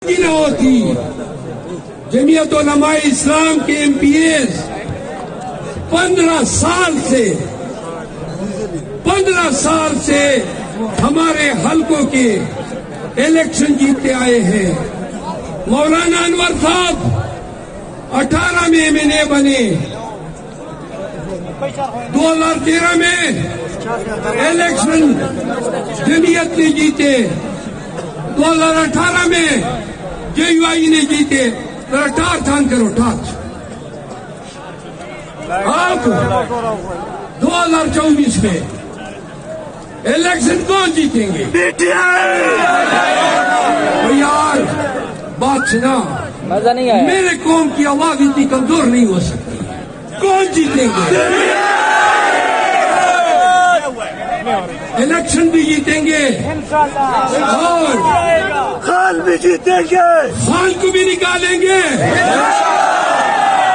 نہ ہوتی جمعیت علماء اسلام کے ایم پی ایز 15 سال سے ہمارے حلقوں کے الیکشن جیتتے آئے ہیں۔ مولانا انور صاحب 18 میں MNA بنے، 2013 میں الیکشن جمعیت نے جیتے، 2018 میں JUI نے جیتے۔ ٹارچ آن کرو، ٹارچ۔ آپ 2024 میں الیکشن کون جیتیں گے؟ یار بات سنا، مزہ نہیں آیا۔ میرے قوم کی آواز اتنی کمزور نہیں ہو سکتی۔ کون جیتیں گے؟ الیکشن بھی جیتیں گے اور خان بھی جیتیں گے، خان کو بھی نکالیں گے،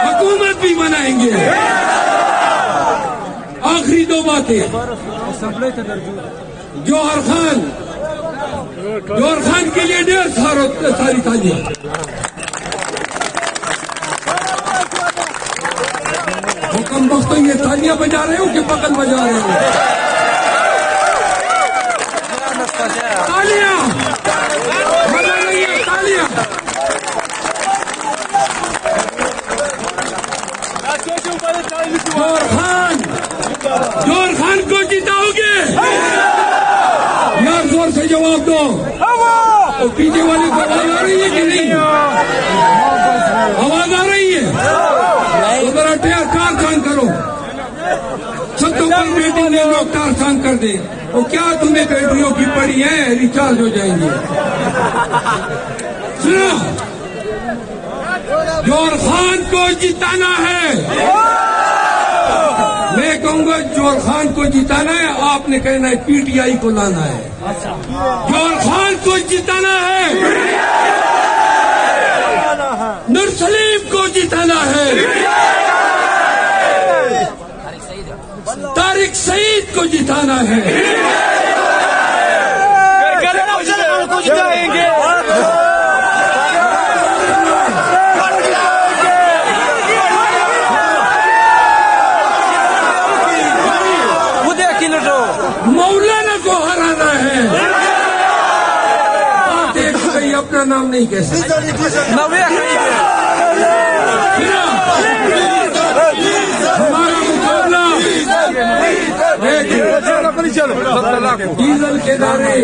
حکومت بھی بنائیں گے۔ آخری دو باتیں، جوہر خان کے لیے 1.5 ساری تالیاں۔ حکم بختوں یہ تالیاں بجا رہے ہو کہ پکل بجا رہے ہو؟ تالیاں بجا رہی ہے، تالیاں۔ جوہر خان کو جتاؤ گے؟ یار زور سے جواب دو۔ اور پیچھے والی کو آواز آ رہی ہے کہ نہیں؟ آواز آ رہی ہے تو ذرا ٹارچ کرو۔ چھتوں پر بیٹی نے لوگ ٹارچ کر دیں۔ وہ کیا تمہیں بیٹریوں کی پڑی ہے؟ ریچارج ہو جائیں گے۔ سنو، جوہر خان کو جتانا ہے۔ میں کہوں گا جوہر خان کو جتانا ہے، آپ نے کہنا ہے PTI کو لانا ہے۔ جوہر خان کو جتانا ہے، نور سلیم کو جتانا ہے، طارق سعید کو جتانا ہے۔ مولانا کو ہرانا ہے۔ آپ ایک کوئی اپنا نام نہیں کہہ سکتے۔ ہمارا مقابلہ ڈیزل کے نعرے،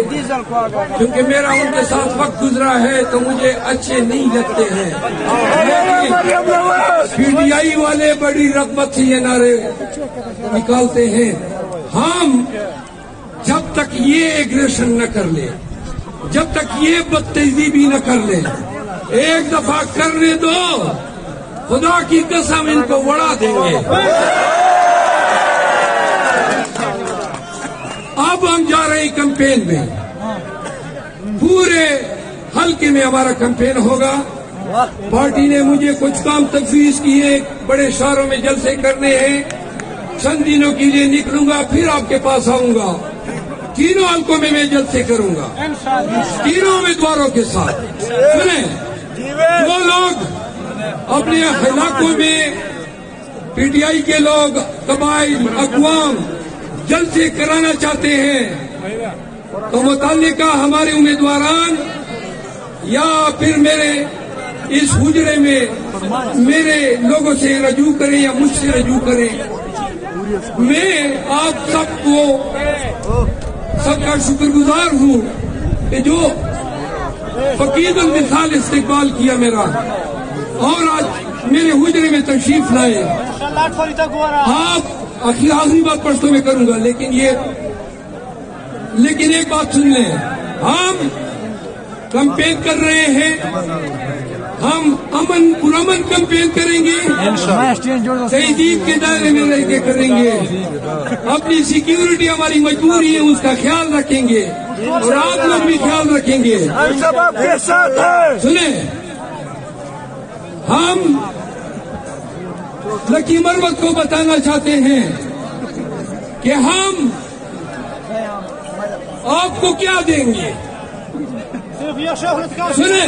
کیونکہ میرا ان کے ساتھ وقت گزرا ہے تو مجھے اچھے نہیں لگتے ہیں، لیکن PTI والے بڑی رغبت سے یہ نعرے نکالتے ہیں۔ ہم جب تک یہ ایگریشن نہ کر لیں، جب تک یہ بدتہذیبی نہ کر لیں، ایک دفعہ کرنے دو، خدا کی قسم ان کو اڑا دیں گے۔ اب ہم جا رہے ہیں کمپین میں، پورے حلقے میں ہمارا کمپین ہوگا۔ پارٹی نے مجھے کچھ کام تجویز کیے، بڑے شہروں میں جلسے کرنے ہیں۔ چند دنوں کے لیے نکلوں گا، پھر آپ کے پاس آؤں گا۔ تینوں حلقوں میں میں جلسے کروں گا، تینوں امیدواروں کے ساتھ۔ سنیں، جو لوگ اپنے علاقوں میں PTI کے لوگ، قبائل، اقوام جلسے کرانا چاہتے ہیں تو متعلقہ ہمارے امیدواران یا پھر میرے اس حجرے میں میرے لوگوں سے رجوع کریں یا مجھ سے رجوع کریں۔ میں آپ سب کا شکر گزار ہوں کہ جو فقید المثال استقبال کیا میرا، اور آج میرے حجرے میں تشریف لائے۔ آپ آخری بات پرسوں میں کروں گا، لیکن ایک بات سن لیں، ہم کمپین کر رہے ہیں، ہم پرامن کمپین کریں گے، تہذیب کے دائرے میں رہ کے کریں گے، اپنی سیکیورٹی ہماری مجبوری ہے اس کا خیال رکھیں گے، اور آپ لوگ بھی خیال رکھیں گے۔ سنیں، ہم لکی مروت کو بتانا چاہتے ہیں کہ ہم آپ کو کیا دیں گے؟ سنیں،